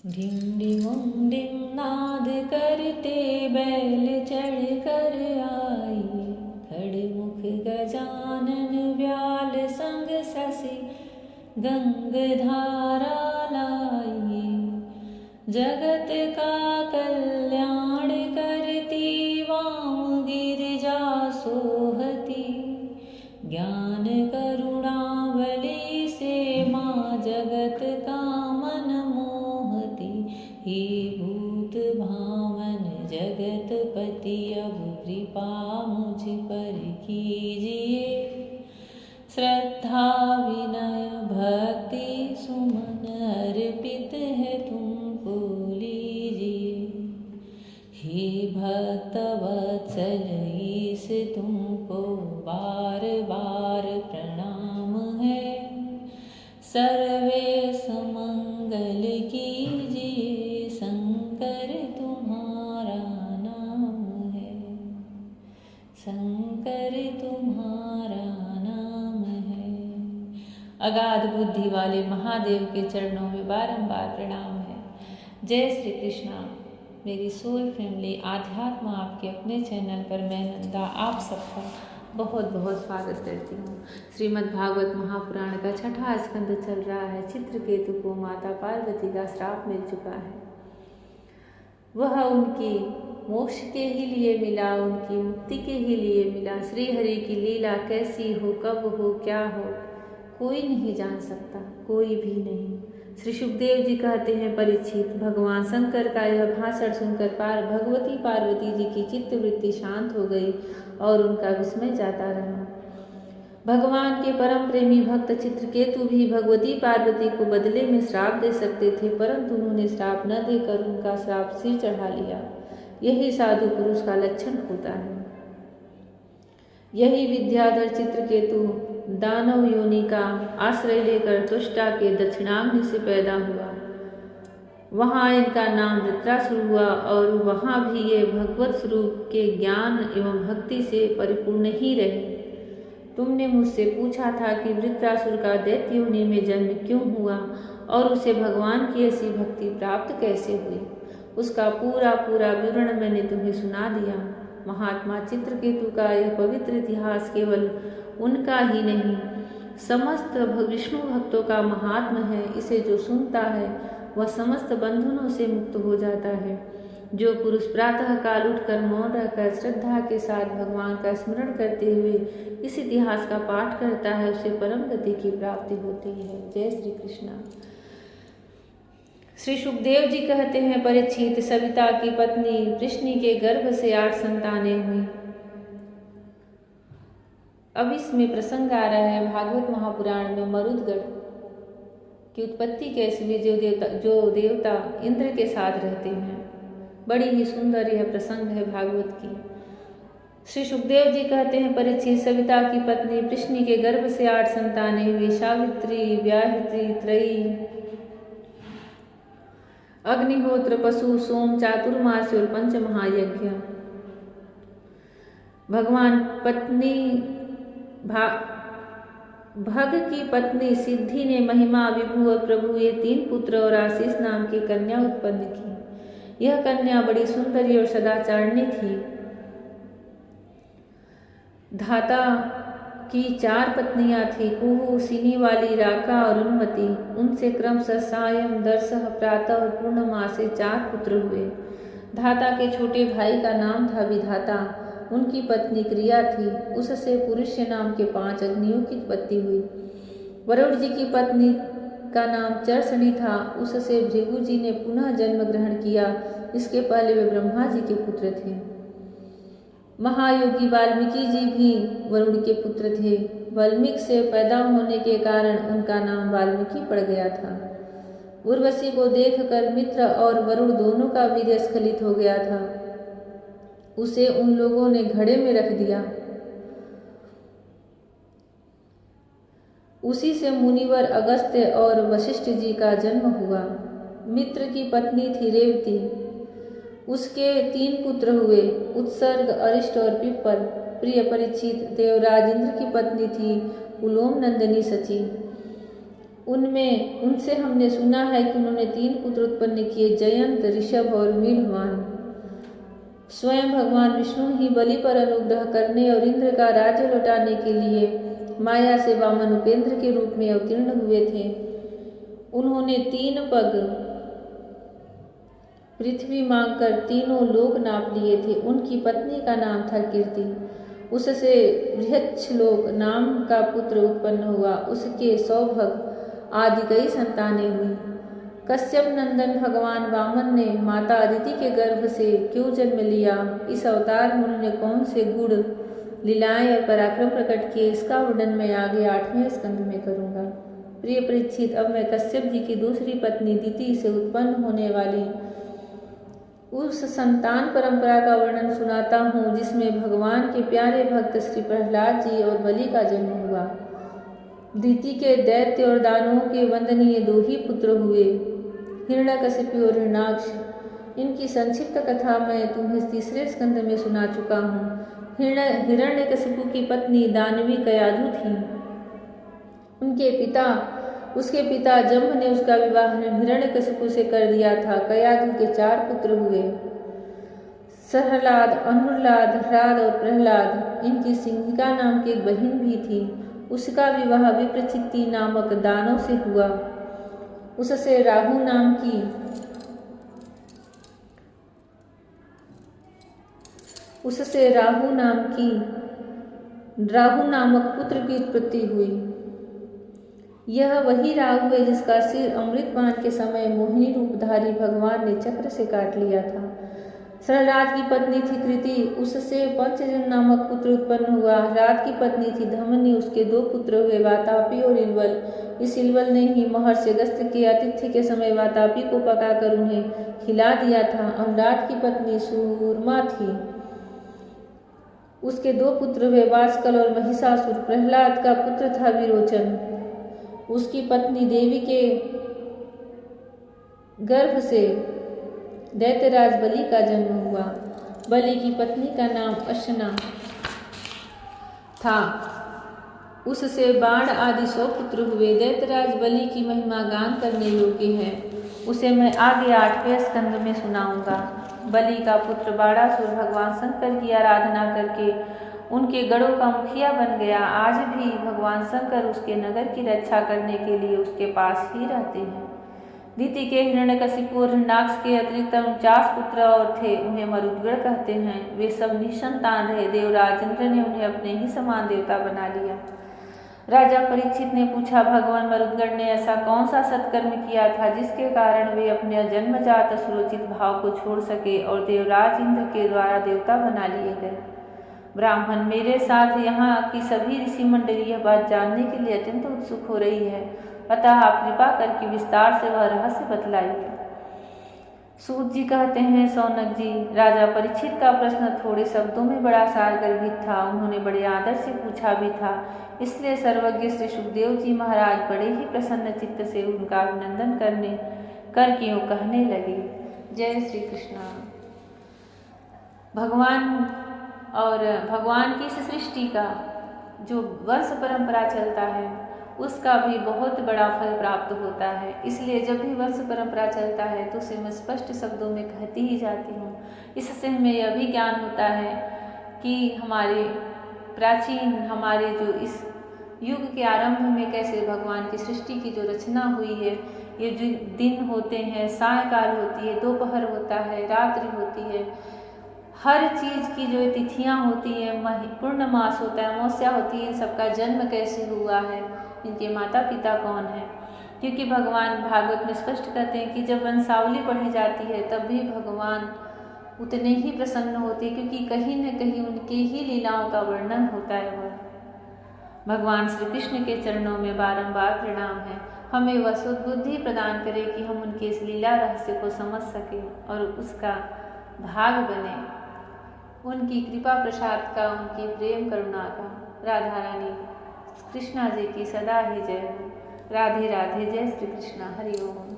ढिम डिमों dim नाद करते बैल चढ़ कर आए, खड़मुख गजानन व्याल संग ससी गंगधारा लाए। जगत का कल्याण करती वाम गिरिजा सोहती, ज्ञान करुणावली से माँ जगत का मन मोहती। हे भूत भावन जगतपति अब कृपा मुझ पर कीजिए, श्रद्धा विनय भक्ति सुमन अर्पित है तुमको लीजिए। हे भक्त वत्सल ईश तुमको बार बार प्रणाम है, सर्वे समंगल कीजिए, शंकर तुम्हारा नाम है, शंकर तुम्हारा नाम है। अगाध बुद्धि वाले महादेव के चरणों में बारंबार प्रणाम है। जय श्री कृष्णा। मेरी सोल फैमिली आध्यात्म आपके अपने चैनल पर मैं नंदा आप सबका बहुत बहुत स्वागत करती हूँ। श्रीमद् भागवत महापुराण का छठा स्कंद चल रहा है। चित्रकेतु को माता पार्वती का श्राप मिल चुका है। वह उनकी मोक्ष के ही लिए मिला, उनकी मुक्ति के ही लिए मिला। श्री हरि की लीला कैसी हो, कब हो, क्या हो, कोई नहीं जान सकता, कोई भी नहीं। श्री सुखदेव जी कहते हैं, परीक्षित, भगवान शंकर का यह भाषण सुनकर भगवती पार्वती जी की चित्तवृत्ति शांत हो गई और उनका विस्मय जाता रहा। भगवान के परम प्रेमी भक्त चित्रकेतु भी भगवती पार्वती को बदले में श्राप दे सकते थे, परंतु उन्होंने श्राप न देकर उनका श्राप सिर चढ़ा लिया। यही साधु पुरुष का लक्षण होता है। यही विद्याधर चित्रकेतु दानव योनि का आश्रय लेकर त्वष्टा के दक्षिणाग्नि से पैदा हुआ। वहाँ इनका नाम वृत्रासुर हुआ और वहाँ भी ये भगवत स्वरूप के ज्ञान एवं भक्ति से परिपूर्ण ही रहे। तुमने मुझसे पूछा था कि वृत्रासुर का दैत्य योनि में जन्म क्यों हुआ और उसे भगवान की ऐसी भक्ति प्राप्त कैसे हुई। उसका पूरा पूरा विवरण मैंने तुम्हें सुना दिया। महात्मा चित्रकेतु का यह पवित्र इतिहास केवल उनका ही नहीं, समस्त विष्णु भक्तों का महात्म है। इसे जो सुनता है वह समस्त बंधनों से मुक्त हो जाता है। जो पुरुष प्रातः काल उठकर मौन रहकर श्रद्धा के साथ भगवान का स्मरण करते हुए इस इतिहास का पाठ करता है, उसे परम गति की प्राप्ति होती है। जय श्री कृष्णा। श्री सुखदेव जी कहते हैं, परीक्षित, सविता की पत्नी वृष्णि के गर्भ से 8 संतानें हुई। अब इसमें प्रसंग आ रहा है भागवत महापुराण में मरुदगढ़ की उत्पत्ति कैसे हुई, जो देवता इंद्र के साथ रहते हैं। बड़ी ही सुंदर यह प्रसंग है भागवत की। श्री सुखदेव जी कहते हैं, परीक्षित, सविता की पत्नी वृष्णि के गर्भ से 8 संतानें हुई। सावित्री, व्याहृति, त्रयी, अग्निहोत्र, पशु, सोम, चातुर्मास्य और 5 महायज्ञ। भगवान पत्नी भग की पत्नी सिद्धि ने महिमा, विभु और प्रभु ये 3 पुत्र और आशीष नाम की कन्या उत्पन्न की। यह कन्या बड़ी सुंदरी और सदाचारणी थी। धाता की 4 पत्नियां थी, कुहू, सीनी वाली, राका और उन्मति। उनसे क्रमशः सायं, दर्शः, प्रातः और पूर्णिमा से 4 पुत्र हुए। धाता के छोटे भाई का नाम था विधाता। उनकी पत्नी क्रिया थी। उससे पुरुष्य नाम के 5 अग्नियों की उत्पत्ति हुई। वरुण जी की पत्नी का नाम चरसनी था। उससे भृगु जी ने पुनः जन्म ग्रहण किया। इसके पहले वे ब्रह्मा जी के पुत्र थे। महायोगी वाल्मीकि जी भी वरुण के पुत्र थे। वाल्मीकि से पैदा होने के कारण उनका नाम वाल्मीकि पड़ गया था। उर्वशी को देखकर मित्र और वरुण दोनों का वीर्य स्खलित हो गया था। उसे उन लोगों ने घड़े में रख दिया। उसी से मुनिवर अगस्त्य और वशिष्ठ जी का जन्म हुआ। मित्र की पत्नी थी रेवती। उसके 3 पुत्र हुए, उत्सर्ग, अरिष्ट और पिप्पल। प्रिय परीक्षित, देवराज इंद्र की पत्नी थी उलोम नंदिनी सची। उनसे हमने सुना है कि उन्होंने 3 पुत्र उत्पन्न किए, जयंत, ऋषभ और मीढ़वान। स्वयं भगवान विष्णु ही बलि पर अनुग्रह करने और इंद्र का राज्य लौटाने के लिए माया से वामन उपेंद्र के रूप में अवतीर्ण हुए थे। उन्होंने 3 पग पृथ्वी मांगकर तीनों लोक नाप लिए थे। उनकी पत्नी का नाम था कीर्ति। उससे बृहच्छलोक नाम का पुत्र उत्पन्न हुआ। उसके सौभग आदि कई संतानें हुई। कश्यप नंदन भगवान वामन ने माता अदिति के गर्भ से क्यों जन्म लिया, इस अवतार में उन्होंने कौन से गुण, लीलाएं और पराक्रम प्रकट किए, इसका वर्णन मैं आगे 8वें स्कंध में करूंगा। प्रिय परीक्षित, अब मैं कश्यप जी की दूसरी पत्नी दिति से उत्पन्न होने वाली उस संतान परंपरा का वर्णन सुनाता हूँ जिसमें भगवान के प्यारे भक्त श्री प्रहलाद जी और बलि का जन्म हुआ। दिति के दैत्य और दानवों के वंदनीय 2 ही पुत्र हुए, हिरण्यकशिपु और हिरण्याक्ष। इनकी संक्षिप्त कथा मैं तुम्हें 3रे स्कंद में सुना चुका हूँ। हिरण्यकशिपु की पत्नी दानवी कयाधु थी। उसके पिता जम्भ ने उसका विवाह हिरण्यकशिपु से कर दिया था। कयाधु के 4 पुत्र हुए, सहलाद, अनुर्लाद, ह्राद और प्रहलाद। इनकी सिंहिका नाम की एक बहन भी थी। उसका विवाह विप्रचित्ति नामक दानव से हुआ। उससे राहु नामक पुत्र की उत्पत्ति हुई। यह वही राहु है जिसका सिर अमृतपान के समय मोहिनी रूपधारी भगवान ने चक्र से काट लिया था। सरलाद की पत्नी थी कृति। उससे पंचजन नामक पुत्र उत्पन्न हुआ। रात की पत्नी थी धमनी। उसके 2 पुत्र हुए, वातापी और इलवल। इस इलवल ने ही महर्षि अगस्त्य के आतिथ्य के समय वातापी को पकाकर उन्हें खिला दिया था। और रात की पत्नी सूरमा थी। उसके 2 पुत्र हुए, वास्कल और महिषासुर। प्रहलाद का पुत्र था विरोचन। उसकी पत्नी देवी के गर्भ से दैत्यराज बलि का जन्म हुआ। बलि की पत्नी का नाम अशना था। उससे बाण आदि 100 पुत्र हुए। दैत्यराज बलि की महिमा गान करने योग्य है। उसे मैं आगे 8वें स्कंद में सुनाऊंगा। बलि का पुत्र बाणासुर भगवान शंकर की आराधना करके उनके गढ़ों का मुखिया बन गया। आज भी भगवान शंकर उसके नगर की रक्षा करने के लिए उसके पास ही रहते हैं। दिति के हिरण्यकशिपु और हिरण्याक्ष के अतिरिक्त 49 पुत्र और थे। उन्हें मरुद्गण कहते हैं। वे सब निसंतान रहे। देवराज इंद्र ने उन्हें अपने ही समान देवता बना लिया। राजा परीक्षित ने पूछा, भगवान मरुद्गण ने ऐसा कौन सा सत्कर्म किया था जिसके कारण वे अपने जन्मजात सुरोचित भाव को छोड़ सके और देवराज इंद्र के द्वारा देवता बना लिए गए। ब्राह्मण, मेरे साथ यहाँ की सभी ऋषि मंडली यह बात जानने के लिए अत्यंत उत्सुक हो रही है, अतः आप कृपा करके विस्तार से वह रहस्य बतलाइए। सूत जी कहते हैं, सौनक जी, राजा परीक्षित का प्रश्न थोड़े शब्दों में बड़ा सारगर्भित था। उन्होंने बड़े आदर से पूछा भी था, इसलिए सर्वज्ञ श्री सुखदेव जी महाराज बड़े ही प्रसन्न चित्त से उनका अभिनंदन करके यूँ कहने लगे। जय श्री कृष्ण। भगवान की इस सृष्टि का जो वंश परंपरा चलता है उसका भी बहुत बड़ा फल प्राप्त होता है। इसलिए जब भी वंश परंपरा चलता है तो उसे मैं स्पष्ट शब्दों में कहती ही जाती हूँ। इससे हमें यह भी ज्ञान होता है कि हमारे जो इस युग के आरंभ में कैसे भगवान की सृष्टि की जो रचना हुई है, ये जो दिन होते हैं, सायकाल होती है, दोपहर होता है, रात्रि होती है, हर चीज़ की जो तिथियाँ होती है, पूर्णमास होता है, अमावस्या होती है, इन सबका जन्म कैसे हुआ है, इनके माता पिता कौन है। क्योंकि भगवान भागवत में स्पष्ट कहते हैं कि जब वंशावली पढ़ी जाती है तब भी भगवान उतने ही प्रसन्न होते हैं, क्योंकि कहीं न कहीं उनके ही लीलाओं का वर्णन होता है। वह भगवान श्री कृष्ण के चरणों में बारंबार प्रणाम है। हमें वह सुबुद्धि प्रदान करे कि हम उनके इस लीला रहस्य को समझ सकें और उसका भाग बने। उनकी कृपा प्रसाद का, उनकी प्रेम करुणा का। राधा रानी कृष्णा जी की सदा ही जय हो। राधे राधे। जय श्री कृष्ण। हरि ओम।